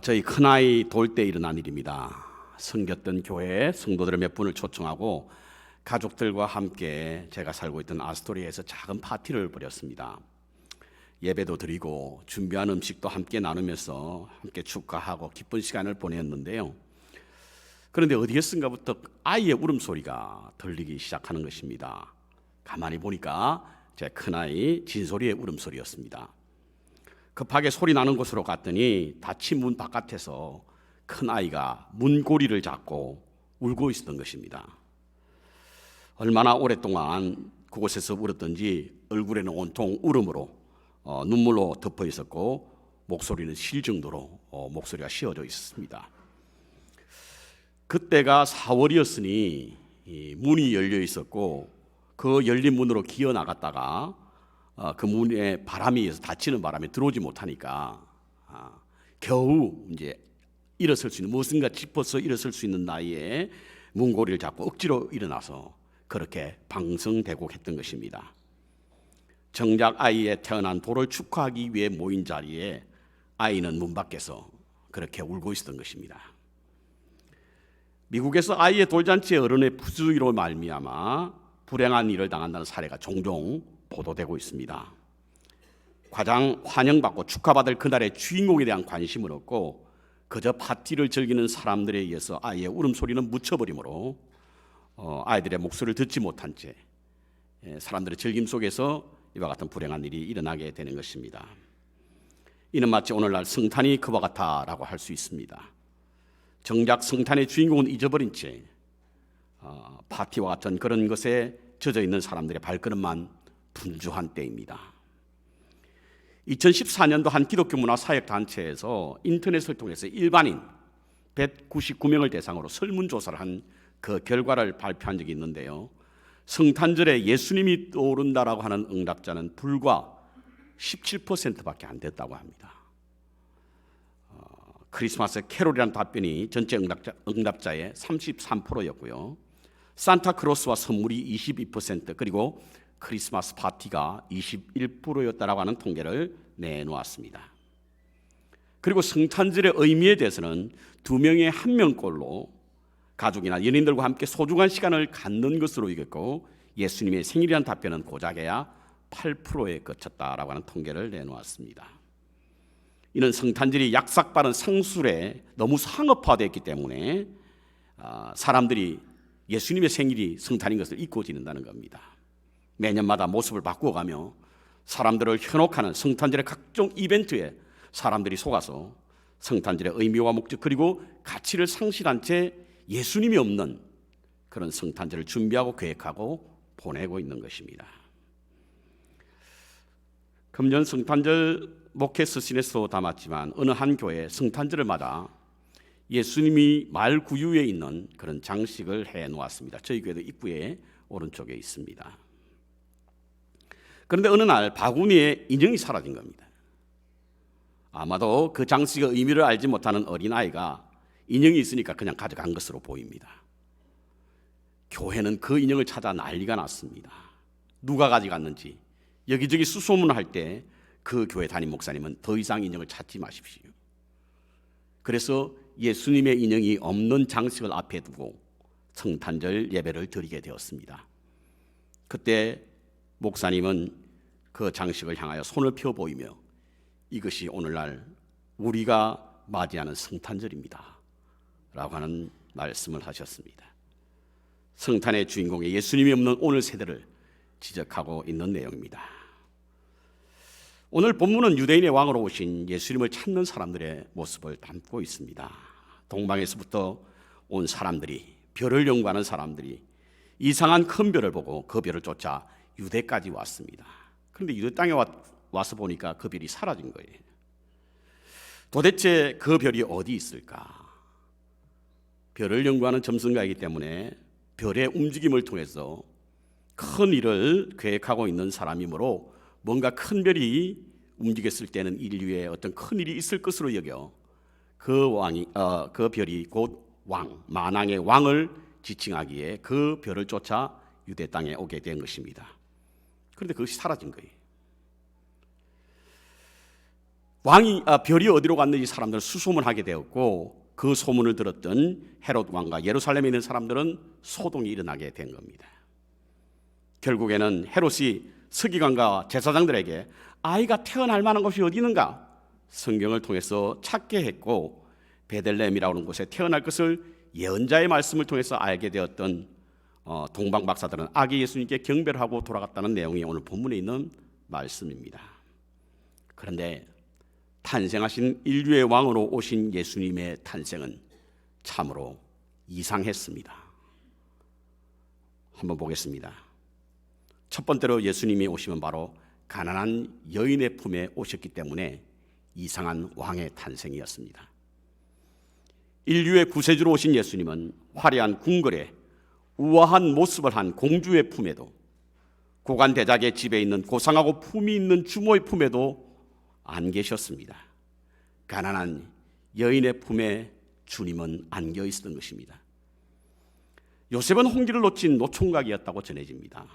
저희 큰아이 돌 때 일어난 일입니다. 섬겼던 교회 성도들 몇 분을 초청하고 가족들과 함께 제가 살고 있던 아스토리아에서 작은 파티를 벌였습니다. 예배도 드리고 준비한 음식도 함께 나누면서 함께 축하하고 기쁜 시간을 보냈는데요. 그런데 어디에선가부터 아이의 울음소리가 들리기 시작하는 것입니다. 가만히 보니까 제 큰아이 진솔이의 울음소리였습니다. 급하게 소리 나는 곳으로 갔더니 닫힌 문 바깥에서 큰아이가 문고리를 잡고 울고 있었던 것입니다. 얼마나 오랫동안 그곳에서 울었던지 얼굴에는 온통 울음으로 눈물로 덮어 있었고 목소리는 쉴 정도로 목소리가 쉬어져 있었습니다. 그때가 4월이었으니 문이 열려 있었고 그 열린 문으로 기어 나갔다가 그 문에 바람이 있어서 닫히는 바람에 들어오지 못하니까 겨우 이제 일어설 수 있는 무엇인가 짚어서 일어설 수 있는 나이에 문고리를 잡고 억지로 일어나서 그렇게 방성대곡했던 것입니다. 정작 아이의 태어난 돌을 축하하기 위해 모인 자리에 아이는 문 밖에서 그렇게 울고 있었던 것입니다. 미국에서 아이의 돌잔치에 어른의 부주의로 말미암아 불행한 일을 당한다는 사례가 종종 보도되고 있습니다. 가장 환영받고 축하받을 그날의 주인공에 대한 관심은 없고 그저 파티를 즐기는 사람들에 의해서 아이의 울음소리는 묻혀버리므로 아이들의 목소리를 듣지 못한 채 사람들의 즐김 속에서 이와 같은 불행한 일이 일어나게 되는 것입니다. 이는 마치 오늘날 성탄이 그와 같다라고 할 수 있습니다. 정작 성탄의 주인공은 잊어버린 채 파티와 같은 그런 것에 젖어 있는 사람들의 발걸음만 분주한 때입니다. 2014년도 한 기독교 문화사역단체에서 인터넷을 통해서 일반인 199명을 대상으로 설문조사를 한 그 결과를 발표한 적이 있는데요. 성탄절에 예수님이 떠오른다라고 하는 응답자는 불과 17%밖에 안 됐다고 합니다. 크리스마스 캐롤이라는 답변이 전체 응답자의 33%였고요. 산타크로스와 선물이 22% 그리고 크리스마스 파티가 21%였다라고 하는 통계를 내놓았습니다. 그리고 성탄절의 의미에 대해서는 2명에 1명꼴로 가족이나 연인들과 함께 소중한 시간을 갖는 것으로 이겼고 예수님의 생일이라는 답변은 고작해야 8%에 그쳤다라고 하는 통계를 내놓았습니다. 이는 성탄절이 약삭빠른 상술에 너무 상업화되었기 때문에 사람들이 예수님의 생일이 성탄인 것을 잊고 지낸다는 겁니다. 매년마다 모습을 바꾸어가며 사람들을 현혹하는 성탄절의 각종 이벤트에 사람들이 속아서 성탄절의 의미와 목적 그리고 가치를 상실한 채 예수님이 없는 그런 성탄절을 준비하고 계획하고 보내고 있는 것입니다. 금년 성탄절 목회 서신에서 담았지만 어느 한 교회 성탄절을 맞아 예수님이 말 구유에 있는 그런 장식을 해 놓았습니다. 저희 교회도 입구에 오른쪽에 있습니다. 그런데 어느 날 바구니에 인형이 사라진 겁니다. 아마도 그 장식의 의미를 알지 못하는 어린아이가 인형이 있으니까 그냥 가져간 것으로 보입니다. 교회는 그 인형을 찾아 난리가 났습니다. 누가 가져갔는지 여기저기 수소문할 때 그 교회 담임 목사님은 더 이상 인형을 찾지 마십시오. 그래서 예수님의 인형이 없는 장식을 앞에 두고 성탄절 예배를 드리게 되었습니다. 그때 목사님은 그 장식을 향하여 손을 펴 보이며 이것이 오늘날 우리가 맞이하는 성탄절입니다 라고 하는 말씀을 하셨습니다. 성탄의 주인공의 예수님이 없는 오늘 세대를 지적하고 있는 내용입니다. 오늘 본문은 유대인의 왕으로 오신 예수님을 찾는 사람들의 모습을 담고 있습니다. 동방에서부터 온 사람들이, 별을 연구하는 사람들이 이상한 큰 별을 보고 그 별을 쫓아 유대까지 왔습니다. 그런데 유대 땅에 와서 보니까 그 별이 사라진 거예요. 도대체 그 별이 어디 있을까? 별을 연구하는 점성가이기 때문에 별의 움직임을 통해서 큰 일을 계획하고 있는 사람이므로 뭔가 큰 별이 움직였을 때는 인류에 어떤 큰 일이 있을 것으로 여겨 그 별이 곧 왕, 만왕의 왕을 지칭하기에 그 별을 쫓아 유대 땅에 오게 된 것입니다. 그런데 그것이 사라진 거예요. 별이 어디로 갔는지 사람들은 수소문하게 되었고, 그 소문을 들었던 헤롯 왕과 예루살렘에 있는 사람들은 소동이 일어나게 된 겁니다. 결국에는 헤롯이 서기관과 제사장들에게 아이가 태어날 만한 곳이 어디 있는가 성경을 통해서 찾게 했고, 베들레헴이라고 하는 곳에 태어날 것을 예언자의 말씀을 통해서 알게 되었던 동방 박사들은 아기 예수님께 경배를 하고 돌아갔다는 내용이 오늘 본문에 있는 말씀입니다. 그런데 탄생하신 인류의 왕으로 오신 예수님의 탄생은 참으로 이상했습니다. 한번 보겠습니다. 첫 번째로 예수님이 오시면 바로 가난한 여인의 품에 오셨기 때문에 이상한 왕의 탄생이었습니다. 인류의 구세주로 오신 예수님은 화려한 궁궐에 우아한 모습을 한 공주의 품에도, 고관 대작의 집에 있는 고상하고 품이 있는 주모의 품에도 안 계셨습니다. 가난한 여인의 품에 주님은 안겨 있었던 것입니다. 요셉은 홍기를 놓친 노총각이었다고 전해집니다.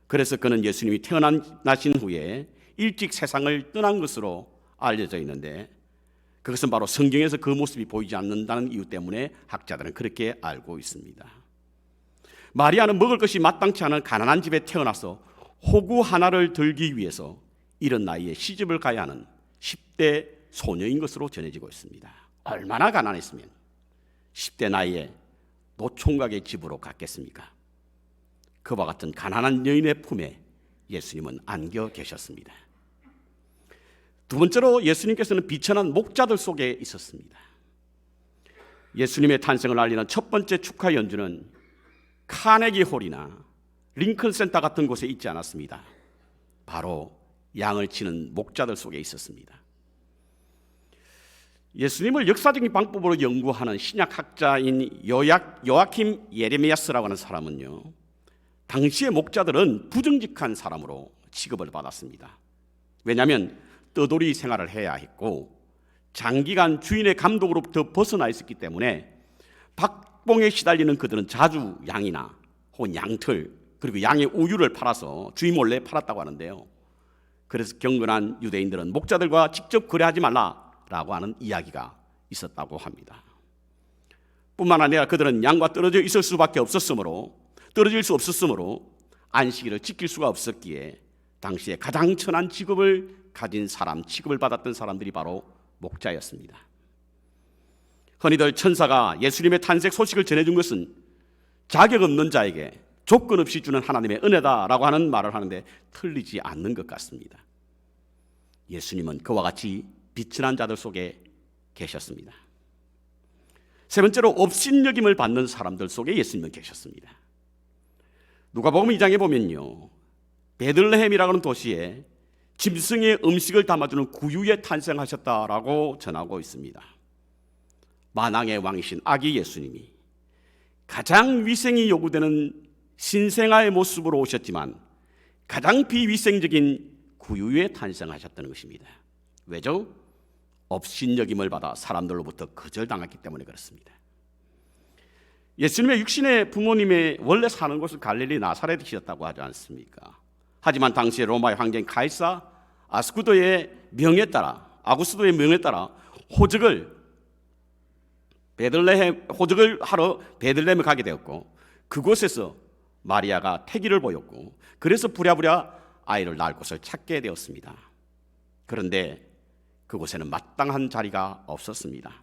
그래서 그는 예수님이 태어나신 후에 일찍 세상을 떠난 것으로 알려져 있는데, 그것은 바로 성경에서 그 모습이 보이지 않는다는 이유 때문에 학자들은 그렇게 알고 있습니다. 마리아는 먹을 것이 마땅치 않은 가난한 집에 태어나서 호구 하나를 들기 위해서 이른 나이에 시집을 가야 하는 10대 소녀인 것으로 전해지고 있습니다. 얼마나 가난했으면 10대 나이에 노총각의 집으로 갔겠습니까? 그와 같은 가난한 여인의 품에 예수님은 안겨 계셨습니다. 두 번째로 예수님께서는 비천한 목자들 속에 있었습니다. 예수님의 탄생을 알리는 첫 번째 축하 연주는 카네기 홀이나 링컨 센터 같은 곳에 있지 않았습니다. 바로 양을 치는 목자들 속에 있었습니다. 예수님을 역사적인 방법으로 연구하는 신약학자인 요아킴 예레미야스라고 하는 사람은요, 당시의 목자들은 부정직한 사람으로 취급을 받았습니다. 왜냐하면 떠돌이 생활을 해야 했고 장기간 주인의 감독으로부터 벗어나 있었기 때문에 박봉에 시달리는 그들은 자주 양이나 혹은 양털, 그리고 양의 우유를 팔아서 주인 몰래 팔았다고 하는데요. 그래서 경건한 유대인들은 목자들과 직접 거래하지 말라라고 하는 이야기가 있었다고 합니다. 뿐만 아니라 그들은 양과 떨어져 있을 수밖에 없었으므로, 떨어질 수 없었으므로 안식일을 지킬 수가 없었기에 당시에 가장 천한 직업을 가진 사람, 취급을 받았던 사람들이 바로 목자였습니다. 흔히들 천사가 예수님의 탄생 소식을 전해준 것은 자격 없는 자에게 조건 없이 주는 하나님의 은혜다라고 하는 말을 하는데 틀리지 않는 것 같습니다. 예수님은 그와 같이 비천한 자들 속에 계셨습니다. 세 번째로 업신여김을 받는 사람들 속에 예수님은 계셨습니다. 누가복음 2장에 보면요, 베들레헴이라고 하는 도시에 짐승의 음식을 담아주는 구유에 탄생하셨다라고 전하고 있습니다. 만왕의 왕이신 아기 예수님이 가장 위생이 요구되는 신생아의 모습으로 오셨지만 가장 비위생적인 구유에 탄생하셨다는 것입니다. 왜죠? 업신여김을 받아 사람들로부터 거절당했기 때문에 그렇습니다. 예수님의 육신의 부모님의 원래 사는 곳은 갈릴리 나사렛이었다고 하지 않습니까? 하지만 당시에 로마의 황제인 가이사 아구스도의 명에 따라 호적을 하러 베들레헴에 가게 되었고, 그곳에서 마리아가 태기를 보였고, 그래서 부랴부랴 아이를 낳을 곳을 찾게 되었습니다. 그런데 그곳에는 마땅한 자리가 없었습니다.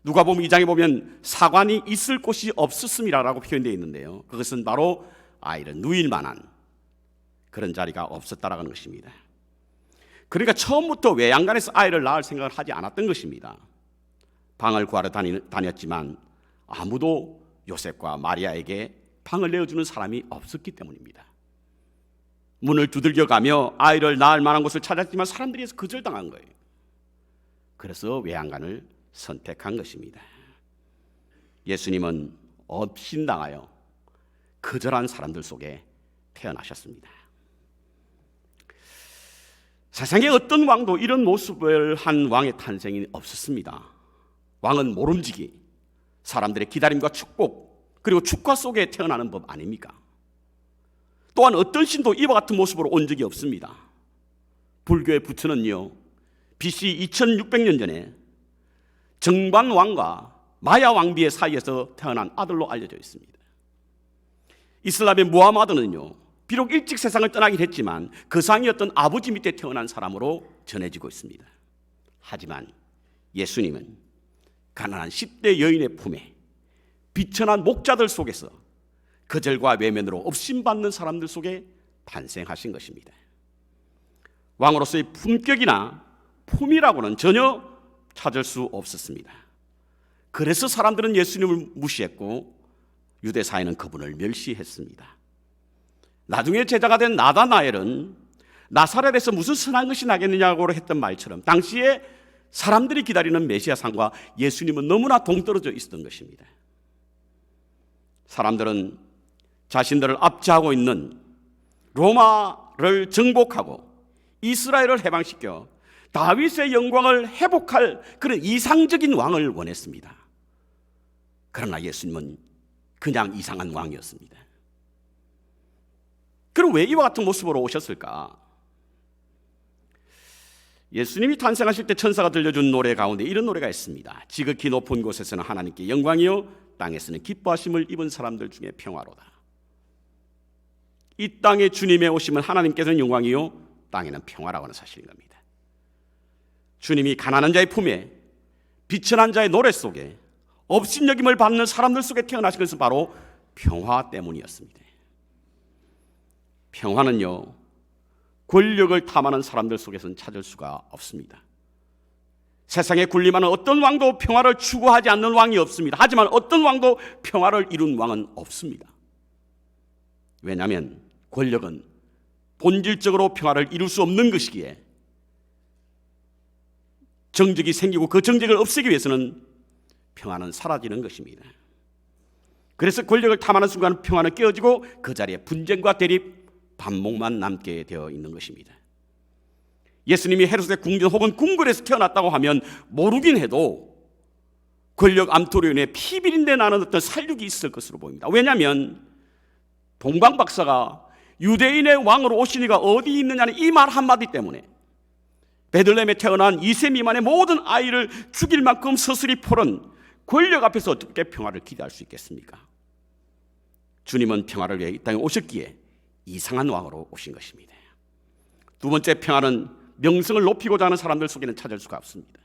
누가복음 2장에 보면 사관이 있을 곳이 없었음이라고 표현되어 있는데요, 그것은 바로 아이를 누일 만한 그런 자리가 없었다라는 것입니다. 그러니까 처음부터 외양간에서 아이를 낳을 생각을 하지 않았던 것입니다. 방을 구하러 다녔지만 아무도 요셉과 마리아에게 방을 내어주는 사람이 없었기 때문입니다. 문을 두들겨가며 아이를 낳을 만한 곳을 찾았지만 사람들이 거절당한 거예요. 그래서 외양간을 선택한 것입니다. 예수님은 업신당하여 거절한 사람들 속에 태어나셨습니다. 세상에 어떤 왕도 이런 모습을 한 왕의 탄생이 없었습니다. 왕은 모름지기, 사람들의 기다림과 축복, 그리고 축화 속에 태어나는 법 아닙니까? 또한 어떤 신도 이와 같은 모습으로 온 적이 없습니다. 불교의 부처는요, BC 2600년 전에 정반 왕과 마야 왕비의 사이에서 태어난 아들로 알려져 있습니다. 이슬람의 무하마드는요, 비록 일찍 세상을 떠나긴 했지만 그 상이었던 아버지 밑에 태어난 사람으로 전해지고 있습니다. 하지만 예수님은 가난한 10대 여인의 품에 비천한 목자들 속에서 거절과 외면으로 업신받는 사람들 속에 탄생하신 것입니다. 왕으로서의 품격이나 품이라고는 전혀 찾을 수 없었습니다. 그래서 사람들은 예수님을 무시했고 유대 사회는 그분을 멸시했습니다. 나중에 제자가 된 나다나엘은 나사렛에서 무슨 선한 것이 나겠느냐고 했던 말처럼 당시에 사람들이 기다리는 메시아상과 예수님은 너무나 동떨어져 있었던 것입니다. 사람들은 자신들을 압제하고 있는 로마를 정복하고 이스라엘을 해방시켜 다윗의 영광을 회복할 그런 이상적인 왕을 원했습니다. 그러나 예수님은 그냥 이상한 왕이었습니다. 그럼 왜 이와 같은 모습으로 오셨을까? 예수님이 탄생하실 때 천사가 들려준 노래 가운데 이런 노래가 있습니다. 지극히 높은 곳에서는 하나님께 영광이요 땅에서는 기뻐하심을 입은 사람들 중에 평화로다. 이 땅에 주님의 오심은 하나님께서는 영광이요 땅에는 평화라고 하는 사실인 겁니다. 주님이 가난한 자의 품에 비천한 자의 노래 속에 업신여김을 받는 사람들 속에 태어나신 것은 바로 평화 때문이었습니다. 평화는요, 권력을 탐하는 사람들 속에서는 찾을 수가 없습니다. 세상에 군림하는 어떤 왕도 평화를 추구하지 않는 왕이 없습니다. 하지만 어떤 왕도 평화를 이룬 왕은 없습니다. 왜냐하면 권력은 본질적으로 평화를 이룰 수 없는 것이기에 정적이 생기고 그 정적을 없애기 위해서는 평화는 사라지는 것입니다. 그래서 권력을 탐하는 순간 평화는 깨어지고 그 자리에 분쟁과 대립, 반목만 남게 되어 있는 것입니다. 예수님이 헤롯의 궁전 혹은 궁궐에서 태어났다고 하면 모르긴 해도 권력 암투로 인해 피비린내 나는 어떤 살육이 있을 것으로 보입니다. 왜냐하면 동방 박사가 유대인의 왕으로 오시니가 어디 있느냐는 이 말 한마디 때문에 베들레헴에 태어난 2세 미만의 모든 아이를 죽일 만큼 서슬이 폴은 권력 앞에서 어떻게 평화를 기대할 수 있겠습니까? 주님은 평화를 위해 이 땅에 오셨기에 이상한 왕으로 오신 것입니다. 두 번째, 평화는 명성을 높이고자 하는 사람들 속에는 찾을 수가 없습니다.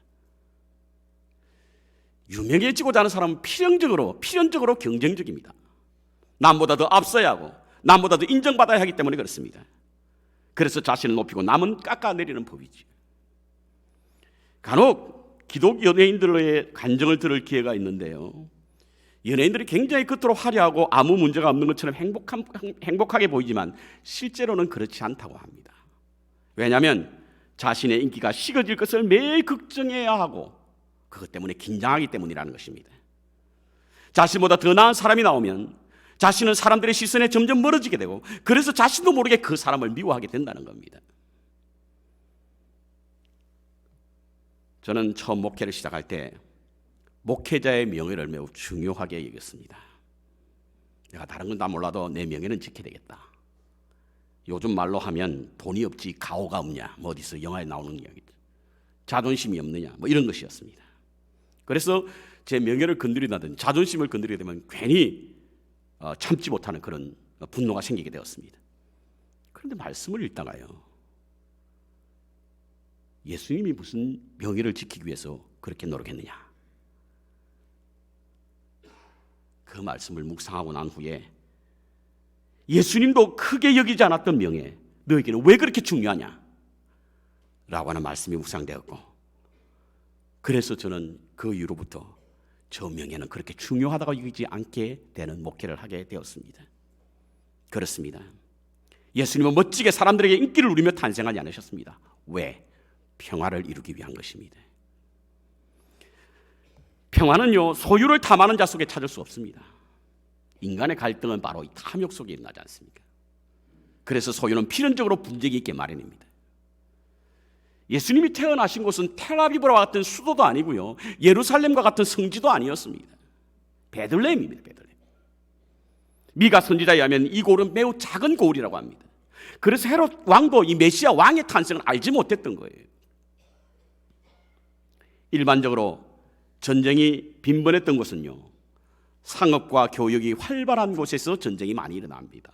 유명해지고자 하는 사람은 필연적으로 경쟁적입니다. 남보다 더 앞서야 하고 남보다 더 인정받아야 하기 때문에 그렇습니다. 그래서 자신을 높이고 남은 깎아내리는 법이지. 간혹 기독 연예인들의 간증을 들을 기회가 있는데요, 연예인들이 굉장히 겉으로 화려하고 아무 문제가 없는 것처럼 행복하게 보이지만 실제로는 그렇지 않다고 합니다. 왜냐하면 자신의 인기가 식어질 것을 매일 걱정해야 하고 그것 때문에 긴장하기 때문이라는 것입니다. 자신보다 더 나은 사람이 나오면 자신은 사람들의 시선에 점점 멀어지게 되고 그래서 자신도 모르게 그 사람을 미워하게 된다는 겁니다. 저는 처음 목회를 시작할 때 목회자의 명예를 매우 중요하게 여겼습니다. 내가 다른 건 다 몰라도 내 명예는 지켜야 되겠다. 요즘 말로 하면 돈이 없지 가오가 없냐, 뭐 어디서 영화에 나오는 이야기죠. 자존심이 없느냐, 뭐 이런 것이었습니다. 그래서 제 명예를 건드린다든지 자존심을 건드리게 되면 괜히 참지 못하는 그런 분노가 생기게 되었습니다. 그런데 말씀을 읽다가요, 예수님이 무슨 명예를 지키기 위해서 그렇게 노력했느냐, 그 말씀을 묵상하고 난 후에 예수님도 크게 여기지 않았던 명예, 너에게는 왜 그렇게 중요하냐 라고 하는 말씀이 묵상되었고, 그래서 저는 그 이후로부터 저 명예는 그렇게 중요하다고 여기지 않게 되는 목회를 하게 되었습니다. 그렇습니다. 예수님은 멋지게 사람들에게 인기를 누리며 탄생하지 않으셨습니다. 왜? 평화를 이루기 위한 것입니다. 평화는요, 소유를 탐하는 자 속에 찾을 수 없습니다. 인간의 갈등은 바로 이 탐욕 속에 있나지 않습니까? 그래서 소유는 필연적으로 분쟁이 있게 마련입니다. 예수님이 태어나신 곳은 텔아비브와 같은 수도도 아니고요, 예루살렘과 같은 성지도 아니었습니다. 베들레헴입니다. 베들레헴. 미가 선지자에 의하면 이 고을은 매우 작은 고을이라고 합니다. 그래서 헤롯 왕도 이 메시아 왕의 탄생을 알지 못했던 거예요. 일반적으로 전쟁이 빈번했던 곳은요, 상업과 교역이 활발한 곳에서 전쟁이 많이 일어납니다.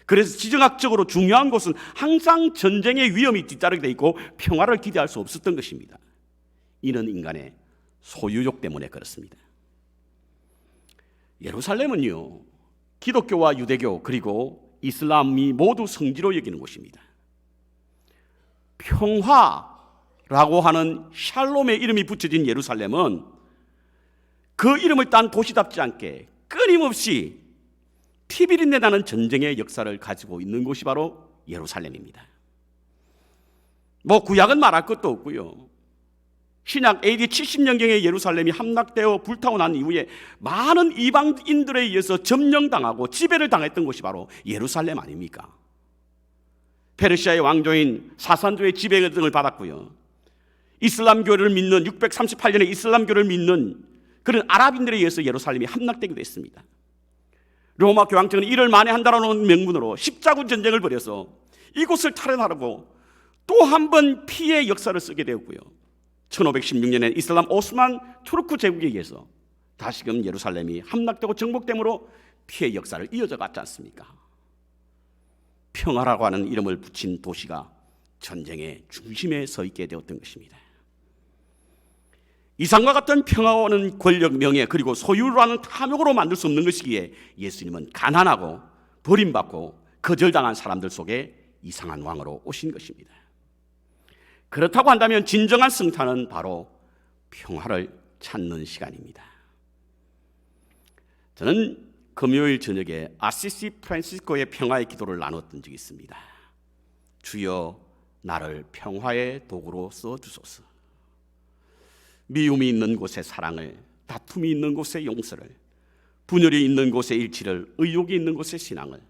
그래서 지정학적으로 중요한 곳은 항상 전쟁의 위험이 뒤따르게 돼 있고 평화를 기대할 수 없었던 것입니다. 이는 인간의 소유욕 때문에 그렇습니다. 예루살렘은요, 기독교와 유대교 그리고 이슬람이 모두 성지로 여기는 곳입니다. 평화라고 하는 샬롬의 이름이 붙여진 예루살렘은 그 이름을 딴 도시답지 않게 끊임없이 피비린내 나는 전쟁의 역사를 가지고 있는 곳이 바로 예루살렘입니다. 구약은 말할 것도 없고요, 신약 AD 70년경에 예루살렘이 함락되어 불타고 난 이후에 많은 이방인들에 의해서 점령당하고 지배를 당했던 곳이 바로 예루살렘 아닙니까? 페르시아의 왕조인 사산조의 지배 등을 받았고요, 이슬람교를 믿는 638년에 이슬람교를 믿는 그런 아랍인들에 의해서 예루살렘이 함락되기도 했습니다. 로마 교황청은 이를 만회한다라는 명분으로 십자군 전쟁을 벌여서 이곳을 탈환하려고 또 한 번 피해 역사를 쓰게 되었고요, 1516년에 이슬람 오스만 투르크 제국에 의해서 다시금 예루살렘이 함락되고 정복됨으로 피해 역사를 이어져 갔지 않습니까? 평화라고 하는 이름을 붙인 도시가 전쟁의 중심에 서 있게 되었던 것입니다. 이상과 같은 평화와는 권력, 명예 그리고 소유라는 탐욕으로 만들 수 없는 것이기에 예수님은 가난하고 버림받고 거절당한 사람들 속에 이상한 왕으로 오신 것입니다. 그렇다고 한다면 진정한 성탄은 바로 평화를 찾는 시간입니다. 저는 금요일 저녁에 아시시 프란시스코의 평화의 기도를 나눴던 적이 있습니다. 주여 나를 평화의 도구로 써주소서. 미움이 있는 곳에 사랑을, 다툼이 있는 곳에 용서를, 분열이 있는 곳에 일치를, 의욕이 있는 곳에 신앙을,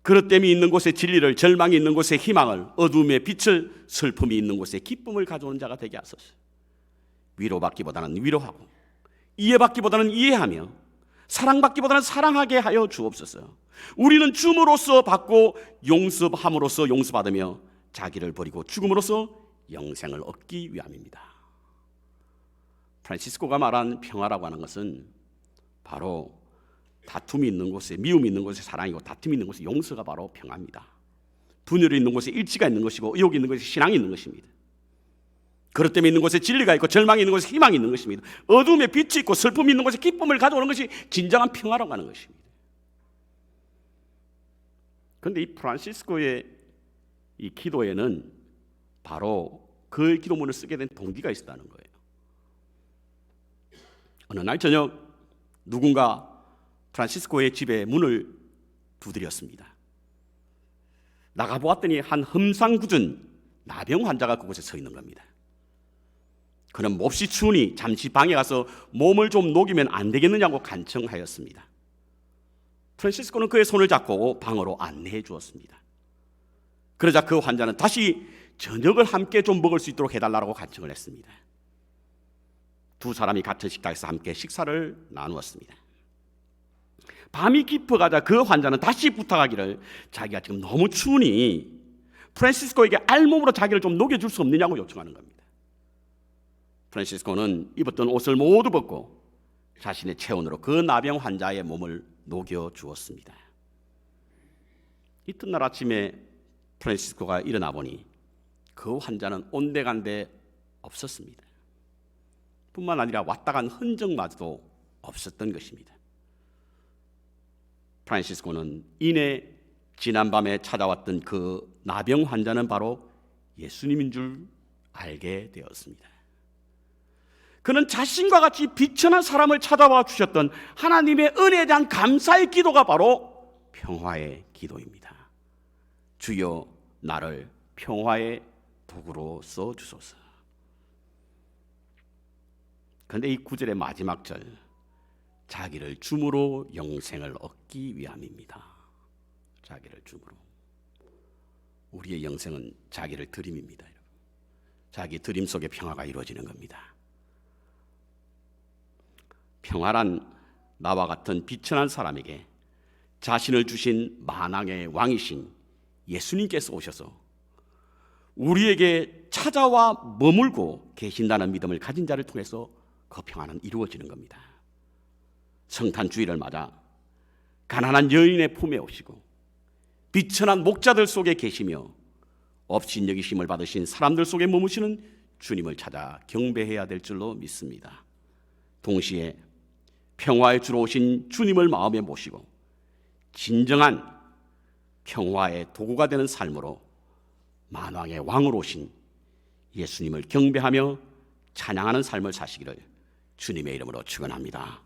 그릇됨이 있는 곳에 진리를, 절망이 있는 곳에 희망을, 어둠의 빛을, 슬픔이 있는 곳에 기쁨을 가져오는 자가 되게 하소서. 위로받기보다는 위로하고, 이해받기보다는 이해하며, 사랑받기보다는 사랑하게 하여 주옵소서. 우리는 줌으로써 받고 용서함으로써 용서받으며 자기를 버리고 죽음으로써 영생을 얻기 위함입니다. 프란시스코가 말한 평화라고 하는 것은 바로 다툼이 있는 곳에, 미움이 있는 곳에 사랑이고, 다툼이 있는 곳에 용서가 바로 평화입니다. 분열이 있는 곳에 일치가 있는 것이고, 의욕이 있는 곳에 신앙이 있는 것입니다. 그릇됨이 있는 곳에 진리가 있고, 절망이 있는 곳에 희망이 있는 것입니다. 어둠에 빛이 있고 슬픔이 있는 곳에 기쁨을 가져오는 것이 진정한 평화라고 하는 것입니다. 그런데 이 프란시스코의 이 기도에는 바로 그 기도문을 쓰게 된 동기가 있었다는 거예요. 어느 날 저녁 누군가 프란시스코의 집에 문을 두드렸습니다. 나가보았더니 한 험상궂은 나병 환자가 그곳에 서 있는 겁니다. 그는 몹시 추우니 잠시 방에 가서 몸을 좀 녹이면 안 되겠느냐고 간청하였습니다. 프란시스코는 그의 손을 잡고 방으로 안내해 주었습니다. 그러자 그 환자는 다시 저녁을 함께 좀 먹을 수 있도록 해달라고 간청을 했습니다. 두 사람이 같은 식탁에서 함께 식사를 나누었습니다. 밤이 깊어가자 그 환자는 다시 부탁하기를 자기가 지금 너무 추우니 프란시스코에게 알몸으로 자기를 좀 녹여줄 수 없느냐고 요청하는 겁니다. 프란시스코는 입었던 옷을 모두 벗고 자신의 체온으로 그 나병 환자의 몸을 녹여주었습니다. 이튿날 아침에 프란시스코가 일어나 보니 그 환자는 온데간데 없었습니다. 뿐만 아니라 왔다 간 흔적마저도 없었던 것입니다. 프란시스코는 이내 지난밤에 찾아왔던 그 나병 환자는 바로 예수님인 줄 알게 되었습니다. 그는 자신과 같이 비천한 사람을 찾아와 주셨던 하나님의 은혜에 대한 감사의 기도가 바로 평화의 기도입니다. 주여 나를 평화의 도구로 써주소서. 그런데 이 구절의 마지막 절, 자기를 줌으로 영생을 얻기 위함입니다. 자기를 줌으로. 우리의 영생은 자기를 드림입니다. 자기 드림 속에 평화가 이루어지는 겁니다. 평화란 나와 같은 비천한 사람에게 자신을 주신 만왕의 왕이신 예수님께서 오셔서 우리에게 찾아와 머물고 계신다는 믿음을 가진 자를 통해서 그 평안은 이루어지는 겁니다. 성탄 주일을 맞아 가난한 여인의 품에 오시고 비천한 목자들 속에 계시며 업신 여기심을 받으신 사람들 속에 머무시는 주님을 찾아 경배해야 될 줄로 믿습니다. 동시에 평화의 주로 오신 주님을 마음에 모시고 진정한 평화의 도구가 되는 삶으로 만왕의 왕으로 오신 예수님을 경배하며 찬양하는 삶을 사시기를 주님의 이름으로 축원합니다.